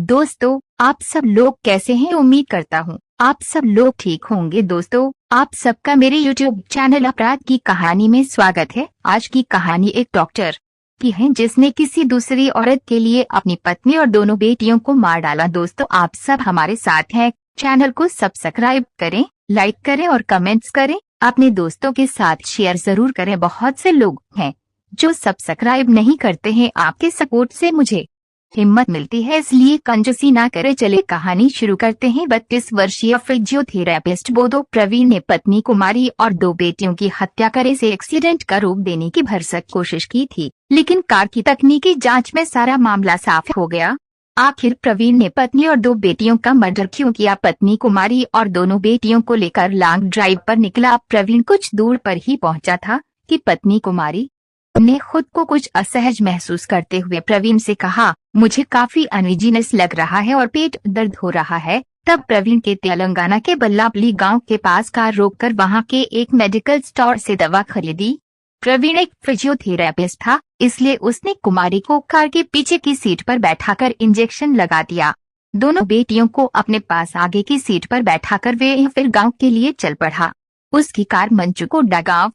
दोस्तों, आप सब लोग कैसे हैं? उम्मीद करता हूँ आप सब लोग ठीक होंगे। दोस्तों, आप सबका मेरे YouTube चैनल अपराध की कहानी में स्वागत है। आज की कहानी एक डॉक्टर की है जिसने किसी दूसरी औरत के लिए अपनी पत्नी और दोनों बेटियों को मार डाला। दोस्तों, आप सब हमारे साथ हैं। चैनल को सब्सक्राइब करें, लाइक करें और कमेंट्स करें। अपने दोस्तों के साथ शेयर जरूर करें। बहुत से लोग हैं जो सब्सक्राइब नहीं करते हैं। आपके सपोर्ट से मुझे हिम्मत मिलती है, इसलिए कंजूसी ना करें। चले कहानी शुरू करते हैं। 32 वर्षीय फिजियोथेरेपिस्ट बोधो प्रवीण ने पत्नी कुमारी और दो बेटियों की हत्या करे से एक्सीडेंट का रूप देने की भरसक कोशिश की थी, लेकिन कार की तकनीकी जांच में सारा मामला साफ हो गया। आखिर प्रवीण ने पत्नी और दो बेटियों का मर्डर क्यों किया? पत्नी कुमारी और दोनों बेटियों को लेकर लॉन्ग ड्राइव पर निकला। प्रवीण कुछ दूर पर ही पहुंचा था कि पत्नी कुमारी ने खुद को कुछ असहज महसूस करते हुए प्रवीण से कहा, मुझे काफी अनइजीनेस लग रहा है और पेट दर्द हो रहा है। तब प्रवीण के तेलंगाना के बल्लापल्ली गांव के पास कार रोककर वहां के एक मेडिकल स्टोर से दवा खरीदी। प्रवीण एक फिजियोथेरेपिस्ट था, इसलिए उसने कुमारी को कार के पीछे की सीट पर बैठाकर इंजेक्शन लगा दिया। दोनों बेटियों को अपने पास आगे की सीट पर बैठाकर वे फिर गांव के लिए चल पड़ा। उसकी कार मंचुकोडा गांव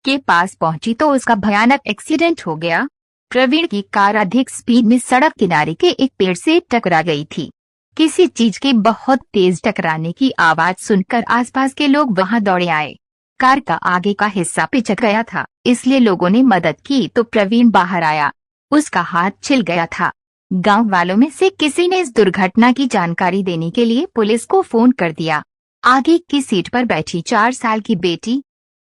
के पास पहुंची तो उसका भयानक एक्सीडेंट हो गया। प्रवीण की कार अधिक स्पीड में सड़क किनारे के एक पेड़ से टकरा गई थी। किसी चीज के बहुत तेज टकराने की आवाज सुनकर आसपास के लोग वहां दौड़े आए। कार का आगे का हिस्सा पिचक गया था, इसलिए लोगों ने मदद की तो प्रवीण बाहर आया। उसका हाथ छिल गया था। गांव वालों में से किसी ने इस दुर्घटना की जानकारी देने के लिए पुलिस को फोन कर दिया। आगे की सीट पर बैठी 4 साल की बेटी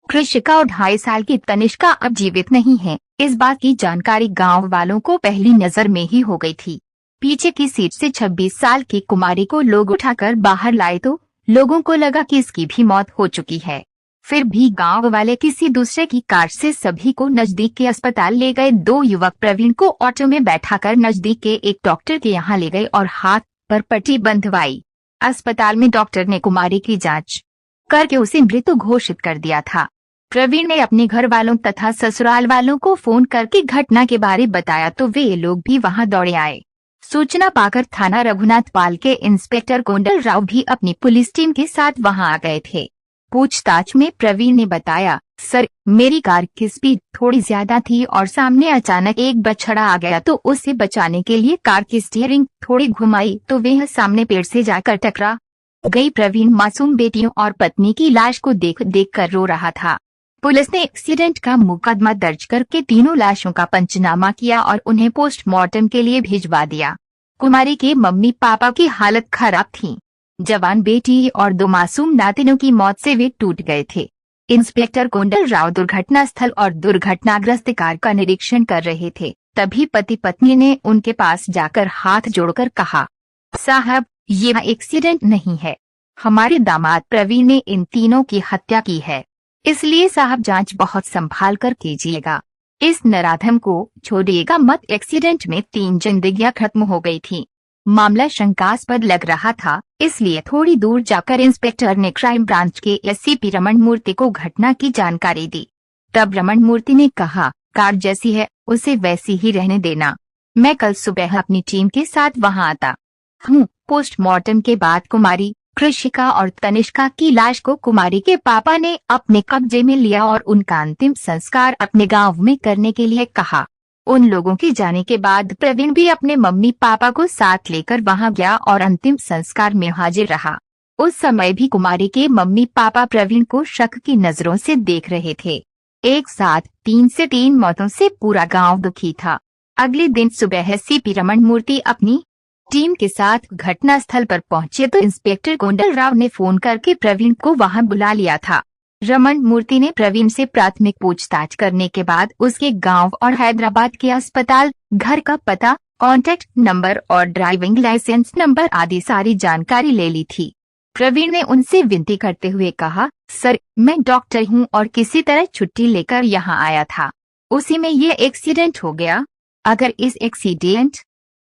कृषिका और 2.5 साल की तनिष्का अब जीवित नहीं है। इस बात की जानकारी गांव वालों को पहली नजर में ही हो गई थी। पीछे की सीट से 26 साल की कुमारी को लोग उठाकर बाहर लाए तो लोगों को लगा कि इसकी भी मौत हो चुकी है। फिर भी गांव वाले किसी दूसरे की कार से सभी को नजदीक के अस्पताल ले गए। दो युवक प्रवीण को ऑटो में बैठाकर नजदीक के एक डॉक्टर के यहाँ ले गए और हाथ पर पट्टी बंधवाई। अस्पताल में डॉक्टर ने कुमारी की जांच करके उसे मृत घोषित कर दिया था। प्रवीण ने अपने घर वालों तथा ससुराल वालों को फोन करके घटना के बारे बताया तो वे लोग भी वहां दौड़े आए। सूचना पाकर थाना रघुनाथ पाल के इंस्पेक्टर कोंडल राव भी अपनी पुलिस टीम के साथ वहां आ गए थे। पूछताछ में प्रवीण ने बताया, सर, मेरी कार की स्पीड थोड़ी ज्यादा थी और सामने अचानक एक बछड़ा आ गया तो उसे बचाने के लिए कार की स्टीयरिंग थोड़ी घुमाई तो वह सामने पेड़ से जाकर टकरा गई। प्रवीण मासूम बेटियों और पत्नी की लाश को देख कर रो रहा था। पुलिस ने एक्सीडेंट का मुकदमा दर्ज करके तीनों लाशों का पंचनामा किया और उन्हें पोस्टमार्टम के लिए भिजवा दिया। कुमारी के मम्मी पापा की हालत खराब थी। जवान बेटी और दो मासूम नातिनों की मौत से वे टूट गए थे। इंस्पेक्टर कोंडल राव दुर्घटना स्थल और दुर्घटनाग्रस्त कार का निरीक्षण कर रहे थे। तभी पति पत्नी ने उनके पास जाकर हाथ जोड़कर कहा, साहब, ये एक्सीडेंट नहीं है। हमारे दामाद प्रवीण ने इन तीनों की हत्या की है, इसलिए साहब जांच बहुत संभाल कर कीजिएगा। इस नराधम को छोड़िएगा मत। एक्सीडेंट में 3 जिंदगियां खत्म हो गई थी। मामला शंकास्पद लग रहा था, इसलिए थोड़ी दूर जाकर इंस्पेक्टर ने क्राइम ब्रांच के एससीपी रमन मूर्ति को घटना की जानकारी दी। तब रमन मूर्ति ने कहा, कार जैसी है उसे वैसी ही रहने देना। मैं कल सुबह अपनी टीम के साथ वहां आता हूँ। पोस्टमार्टम के बाद कुमारी, कृषिका और तनिष्का की लाश को कुमारी के पापा ने अपने कब्जे में लिया और उनका अंतिम संस्कार अपने गांव में करने के लिए कहा। उन लोगों के जाने के बाद प्रवीण भी अपने मम्मी पापा को साथ लेकर वहां गया और अंतिम संस्कार में हाजिर रहा। उस समय भी कुमारी के मम्मी पापा प्रवीण को शक की नजरों से देख रहे थे। एक साथ 3 से 3 मौतों से पूरा गांव दुखी था। अगले दिन सुबह सीपी रमन मूर्ति अपनी टीम के साथ घटनास्थल पर पहुंचे तो इंस्पेक्टर कोंडल राव ने फोन करके प्रवीण को वहां बुला लिया था। रमन मूर्ति ने प्रवीण से प्राथमिक पूछताछ करने के बाद उसके गांव और हैदराबाद के अस्पताल, घर का पता, कॉन्टैक्ट नंबर और ड्राइविंग लाइसेंस नंबर आदि सारी जानकारी ले ली थी। प्रवीण ने उनसे विनती करते हुए कहा, सर, मैं डॉक्टर हूं और किसी तरह छुट्टी लेकर यहाँ आया था। उसी में ये एक्सीडेंट हो गया। अगर इस एक्सीडेंट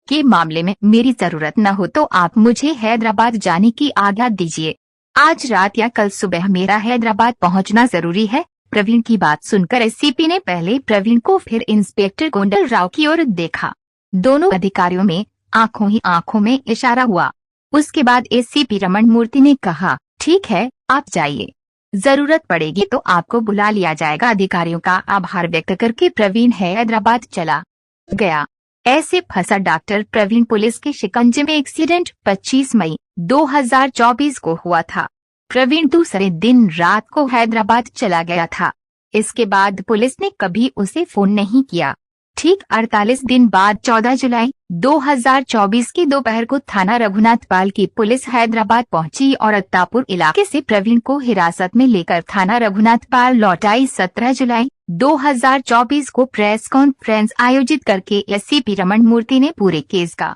के मामले में मेरी जरूरत न हो तो आप मुझे हैदराबाद जाने की आज्ञा दीजिए। आज रात या कल सुबह मेरा हैदराबाद पहुंचना जरूरी है। प्रवीण की बात सुनकर एससीपी ने पहले प्रवीण को फिर इंस्पेक्टर कोंडल राव की ओर देखा। दोनों अधिकारियों में आंखों ही आंखों में इशारा हुआ। उसके बाद एसीपी रमण मूर्ति ने कहा, ठीक है, आप जाइए, जरूरत पड़ेगी तो आपको बुला लिया जाएगा। अधिकारियों का आभार व्यक्त करके प्रवीण हैदराबाद चला गया। ऐसे फंसा डॉक्टर प्रवीण पुलिस के शिकंजे में। एक्सीडेंट 25 मई 2024 को हुआ था। प्रवीण दूसरे दिन रात को हैदराबाद चला गया था। इसके बाद पुलिस ने कभी उसे फोन नहीं किया। ठीक 48 दिन बाद 14 जुलाई 2024 की दोपहर को थाना रघुनाथपाल की पुलिस हैदराबाद पहुंची और अत्तापुर इलाके से प्रवीण को हिरासत में लेकर थाना रघुनाथपाल लौट आई। 17 जुलाई 2024 को प्रेस कॉन्फ्रेंस आयोजित करके एसीपी रमण मूर्ति ने पूरे केस का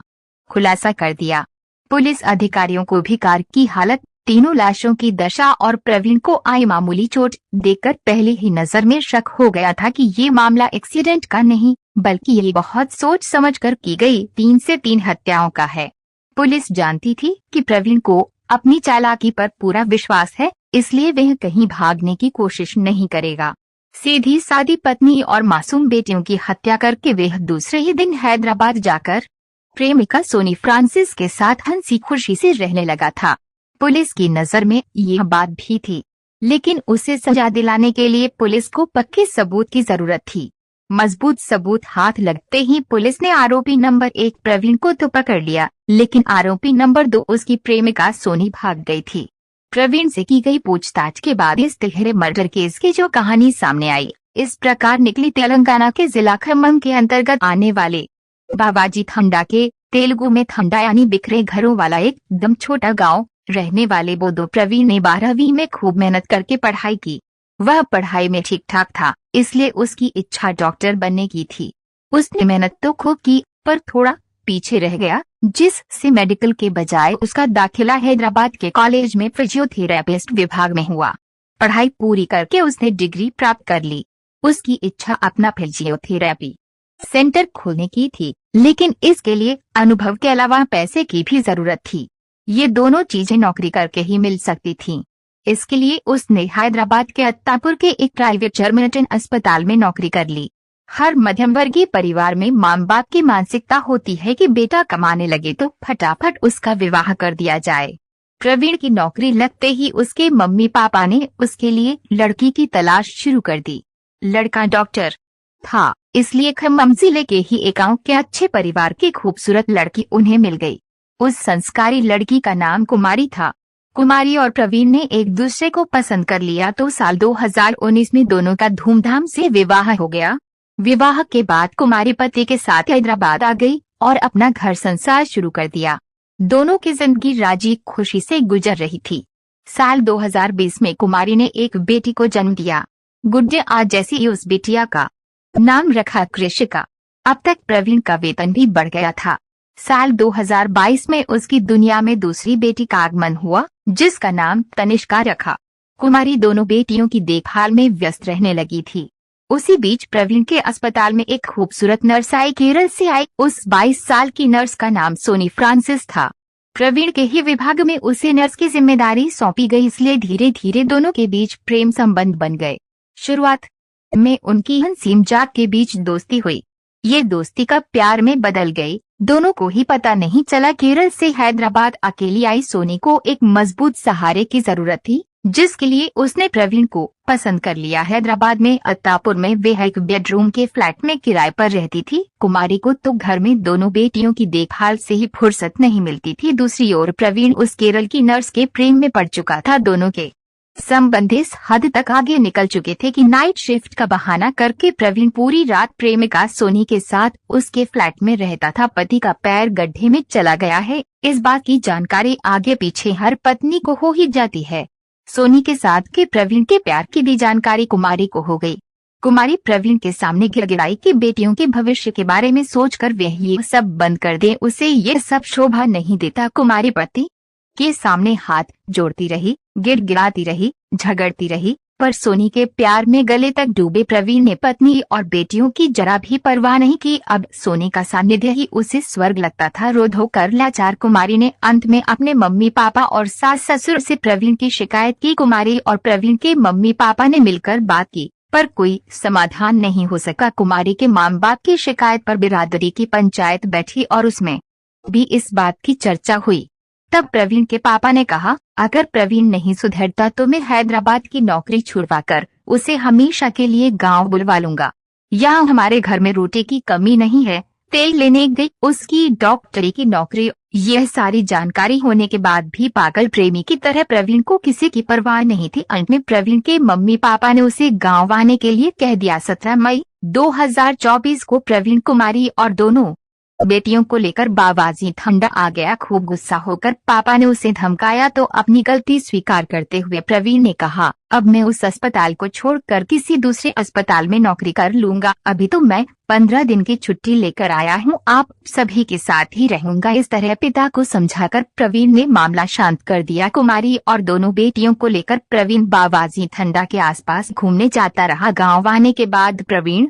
खुलासा कर दिया। पुलिस अधिकारियों को भी कार की हालत, तीनों लाशों की दशा और प्रवीण को आई मामूली चोट देखकर पहले ही नजर में शक हो गया था कि ये मामला एक्सीडेंट का नहीं बल्कि ये बहुत सोच समझकर की गई 3 से 3 हत्याओं का है। पुलिस जानती थी कि प्रवीण को अपनी चालाकी पर पूरा विश्वास है, इसलिए वह कहीं भागने की कोशिश नहीं करेगा। सीधी सादी पत्नी और मासूम बेटियों की हत्या करके वह दूसरे ही दिन हैदराबाद जाकर प्रेमिका सोनी फ्रांसिस के साथ हंसी खुशी से रहने लगा था। पुलिस की नजर में यह बात भी थी, लेकिन उसे सजा दिलाने के लिए पुलिस को पक्के सबूत की जरूरत थी। मजबूत सबूत हाथ लगते ही पुलिस ने आरोपी नंबर 1 प्रवीण को तो पकड़ लिया, लेकिन आरोपी नंबर 2 उसकी प्रेमिका सोनी भाग गई थी। प्रवीण से की गई पूछताछ के बाद इस तिहरे मर्डर केस की जो कहानी सामने आई, इस प्रकार निकली। तेलंगाना के जिला खम्मम के अंतर्गत आने वाले बाबाजी थंडा के तेलुगु में थंडा यानी बिखरे घरों वाला एकदम छोटा गाँव रहने वाले बोधो प्रवीण ने 12वीं में खूब मेहनत करके पढ़ाई की। वह पढ़ाई में ठीक ठाक था, इसलिए उसकी इच्छा डॉक्टर बनने की थी। उसने मेहनत तो खूब की, पर थोड़ा पीछे रह गया, जिससे मेडिकल के बजाय उसका दाखिला हैदराबाद के कॉलेज में फिजियोथेरेपिस्ट विभाग में हुआ। पढ़ाई पूरी करके उसने डिग्री प्राप्त कर ली। उसकी इच्छा अपना फिजियोथेरेपी सेंटर खोलने की थी, लेकिन इसके लिए अनुभव के अलावा पैसे की भी जरूरत थी। ये दोनों चीजें नौकरी करके ही मिल सकती थीं। इसके लिए उसने हैदराबाद के अत्तापुर के एक प्राइवेट जर्मिनेटन अस्पताल में नौकरी कर ली। हर मध्यम वर्गीय परिवार में माँ बाप की मानसिकता होती है कि बेटा कमाने लगे तो फटाफट उसका विवाह कर दिया जाए। प्रवीण की नौकरी लगते ही उसके मम्मी पापा ने उसके लिए लड़की की तलाश शुरू कर दी। लड़का डॉक्टर था, इसलिए खम्मम जिले के ही एक गांव के अच्छे परिवार की खूबसूरत लड़की उन्हें मिल गई। उस संस्कारी लड़की का नाम कुमारी था। कुमारी और प्रवीण ने एक दूसरे को पसंद कर लिया तो साल 2019 में दोनों का धूमधाम से विवाह हो गया। विवाह के बाद कुमारी पति के साथ हैदराबाद आ गई और अपना घर संसार शुरू कर दिया। दोनों की जिंदगी राजी खुशी से गुजर रही थी। साल 2020 में कुमारी ने एक बेटी को जन्म दिया। गुड्डे आज जैसी उस बेटिया का नाम रखा कृषिका। अब तक प्रवीण का वेतन भी बढ़ गया था। साल 2022 में उसकी दुनिया में दूसरी बेटी का आगमन हुआ, जिसका नाम तनिष्का रखा। कुमारी दोनों बेटियों की देखभाल में व्यस्त रहने लगी थी। उसी बीच प्रवीण के अस्पताल में एक खूबसूरत नर्स आई। केरल से आई। उस 22 साल की नर्स का नाम सोनी फ्रांसिस था। प्रवीण के ही विभाग में उसे नर्स की जिम्मेदारी सौंपी गई, इसलिए धीरे धीरे दोनों के बीच प्रेम संबंध बन गए। शुरुआत में उनकी हंसी मजाक के बीच दोस्ती हुई। ये दोस्ती कब प्यार में बदल गई, दोनों को ही पता नहीं चला। केरल से हैदराबाद अकेली आई सोनी को एक मजबूत सहारे की जरूरत थी, जिसके लिए उसने प्रवीण को पसंद कर लिया। हैदराबाद में अत्तापुर में वे एक बेडरूम के फ्लैट में किराए पर रहती थी। कुमारी को तो घर में दोनों बेटियों की देखभाल से ही फुर्सत नहीं मिलती थी। दूसरी ओर प्रवीण उस केरल की नर्स के प्रेम में पड़ चुका था। दोनों के संबंध इस हद तक आगे निकल चुके थे कि नाइट शिफ्ट का बहाना करके प्रवीण पूरी रात प्रेमिका सोनी के साथ उसके फ्लैट में रहता था। पति का पैर गड्ढे में चला गया है, इस बात की जानकारी आगे पीछे हर पत्नी को हो ही जाती है। सोनी के साथ के प्रवीण के प्यार की भी जानकारी कुमारी को हो गई। कुमारी प्रवीण के सामने गिड़गिड़ाई कि बेटियों के भविष्य के बारे में सोचकर वह ये सब बंद कर दे, उसे ये सब शोभा नहीं देता। कुमारी पति के सामने हाथ जोड़ती रही, गिड़गिड़ाती रही, झगड़ती रही, पर सोनी के प्यार में गले तक डूबे प्रवीण ने पत्नी और बेटियों की जरा भी परवाह नहीं की। अब सोनी का सानिध्य ही उसे स्वर्ग लगता था। रो धो कर लाचार कुमारी ने अंत में अपने मम्मी पापा और सास ससुर से प्रवीण की शिकायत की। कुमारी और प्रवीण के मम्मी पापा ने मिलकर बात की, पर कोई समाधान नहीं हो सका। कुमारी के माँ बाप की शिकायत पर बिरादरी की पंचायत बैठी और उसमें भी इस बात की चर्चा हुई। तब प्रवीण के पापा ने कहा, अगर प्रवीण नहीं सुधरता तो मैं हैदराबाद की नौकरी छुड़वाकर उसे हमेशा के लिए गांव बुलवा लूंगा। यहाँ हमारे घर में रोटी की कमी नहीं है। तेल लेने गई, उसकी डॉक्टरी की नौकरी। यह सारी जानकारी होने के बाद भी पागल प्रेमी की तरह प्रवीण को किसी की परवाह नहीं थी। अंत में प्रवीण के मम्मी पापा ने उसे गांव आने के लिए कह दिया। 17 मई 2024 को प्रवीण कुमारी और दोनों बेटियों को लेकर बाबाजी ठंडा आ गया। खूब गुस्सा होकर पापा ने उसे धमकाया तो अपनी गलती स्वीकार करते हुए प्रवीण ने कहा, अब मैं उस अस्पताल को छोड़कर किसी दूसरे अस्पताल में नौकरी कर लूंगा। अभी तो मैं 15 दिन की छुट्टी लेकर आया हूँ, आप सभी के साथ ही रहूंगा। इस तरह पिता को समझाकर प्रवीण ने मामला शांत कर दिया। कुमारी और दोनों बेटियों को लेकर प्रवीण बाबाजी ठंडा के आसपास घूमने जाता रहा। गाँव आने के बाद प्रवीण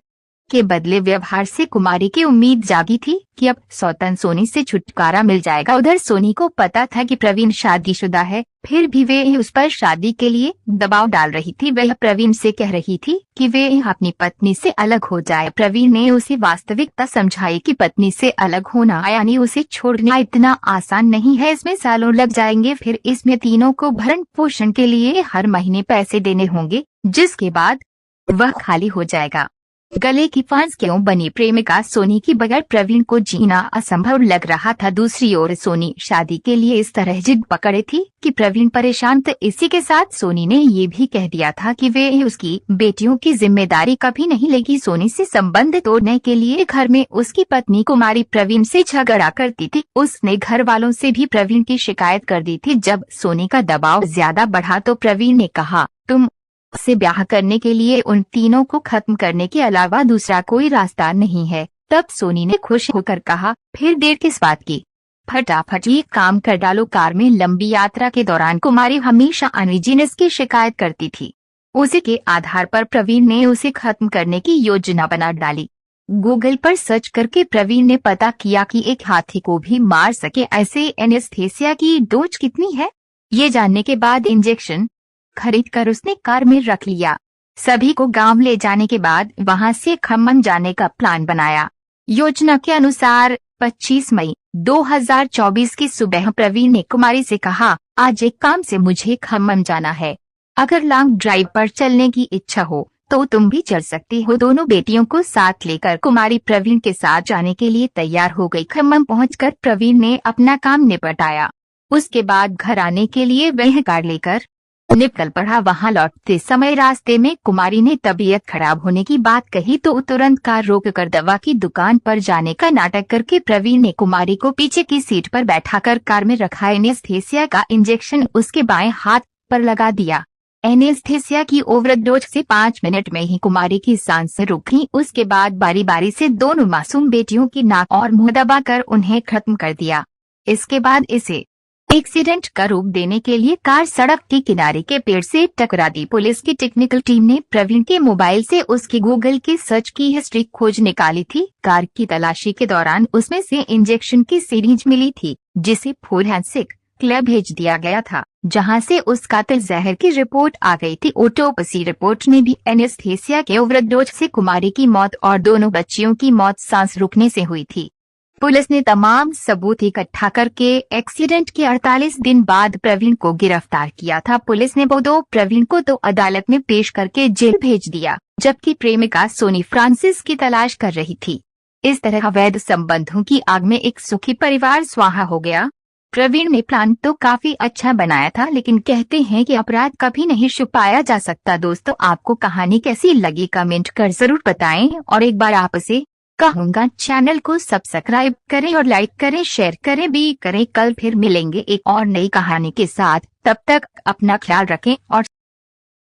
के बदले व्यवहार से कुमारी की उम्मीद जागी थी कि अब सौतन सोनी से छुटकारा मिल जाएगा। उधर सोनी को पता था कि प्रवीण शादीशुदा है, फिर भी वे उस पर शादी के लिए दबाव डाल रही थी। वह प्रवीण से कह रही थी कि वे अपनी पत्नी से अलग हो जाए। प्रवीण ने उसे वास्तविकता समझाई कि पत्नी से अलग होना यानी उसे छोड़ना इतना आसान नहीं है, इसमें सालों लग जाएंगे। फिर इसमें तीनों को भरण पोषण के लिए हर महीने पैसे देने होंगे, जिसके बाद वह खाली हो जाएगा। गले की फांस क्यों बनी प्रेमिका सोनी की बगैर प्रवीण को जीना असंभव लग रहा था। दूसरी ओर सोनी शादी के लिए इस तरह जिद पकड़े थी कि प्रवीण परेशान था। इसी के साथ सोनी ने ये भी कह दिया था कि वे उसकी बेटियों की जिम्मेदारी कभी नहीं लेगी। सोनी से संबंध तोड़ने के लिए घर में उसकी पत्नी कुमारी प्रवीण से झगड़ा करती थी। उसने घर वालों से भी प्रवीण की शिकायत कर दी थी। जब सोनी का दबाव ज्यादा बढ़ा तो प्रवीण ने कहा, तुम से ब्याह करने के लिए उन तीनों को खत्म करने के अलावा दूसरा कोई रास्ता नहीं है। तब सोनी ने खुश होकर कहा, फिर देर किस बात की, फटाफट ये काम कर डालो। कार में लंबी यात्रा के दौरान कुमारी हमेशा अनइजीनेस की शिकायत करती थी। उसी के आधार पर प्रवीण ने उसे खत्म करने की योजना बना डाली। गूगल पर सर्च करके प्रवीण ने पता किया कि एक हाथी को भी मार सके ऐसे एनेस्थेसिया की डोज कितनी है। ये जानने के बाद इंजेक्शन खरीदकर उसने कार में रख लिया। सभी को गांव ले जाने के बाद वहां से खम्मम जाने का प्लान बनाया। योजना के अनुसार 25 मई 2024 की सुबह प्रवीण ने कुमारी से कहा, आज एक काम से मुझे खम्मम जाना है, अगर लॉन्ग ड्राइव पर चलने की इच्छा हो तो तुम भी चल सकती हो। दोनों बेटियों को साथ लेकर कुमारी प्रवीण के साथ जाने के लिए तैयार हो गई। खम्मम पहुंचकर प्रवीण ने अपना काम निपटाया। उसके बाद घर आने के लिए वह कार लेकर निकल पड़ा। वहां लौटते समय रास्ते में कुमारी ने तबीयत खराब होने की बात कही तो तुरंत कार रोककर दवा की दुकान पर जाने का नाटक करके प्रवीण ने कुमारी को पीछे की सीट पर बैठाकर कार में रखा एनेस्थेसिया का इंजेक्शन उसके बाएं हाथ पर लगा दिया। एनेस्थेसिया की ओवरडोज से 5 मिनट में ही कुमारी की सांसें रुक गईं। उसके बाद बारी बारी से दोनों मासूम बेटियों की नाक और मुंह दबाकर उन्हें खत्म कर दिया। इसके बाद इसे एक्सीडेंट का रूप देने के लिए कार सड़क के किनारे के पेड़ से टकरा दी। पुलिस की टेक्निकल टीम ने प्रवीण के मोबाइल से उसकी गूगल की सर्च की हिस्ट्री खोज निकाली थी। कार की तलाशी के दौरान उसमें से इंजेक्शन की सीरीज मिली थी, जिसे फोरेंसिक लैब भेज दिया गया था, जहां से उस कातिल जहर की रिपोर्ट आ गई थी। ऑटोप्सी रिपोर्ट में भी एनेस्थेसिया के ओवरडोज से कुमारी की मौत और दोनों बच्चियों की मौत सांस रुकने से हुई थी। पुलिस ने तमाम सबूत इकट्ठा करके एक्सीडेंट के 48 दिन बाद प्रवीण को गिरफ्तार किया था। पुलिस ने प्रवीण को तो अदालत में पेश करके जेल भेज दिया, जबकि प्रेमिका सोनी फ्रांसिस की तलाश कर रही थी। इस तरह अवैध संबंधों की आग में एक सुखी परिवार स्वाहा हो गया। प्रवीण ने प्लान तो काफी अच्छा बनाया था, लेकिन कहते हैं कि अपराध कभी नहीं छुपाया जा सकता। दोस्तों, आपको कहानी कैसी लगी कमेंट कर जरूर बताएं, और एक बार आपसे कहूँगा चैनल को सब्सक्राइब करें और लाइक करें, शेयर करें भी करें। कल फिर मिलेंगे एक और नई कहानी के साथ। तब तक अपना ख्याल रखें और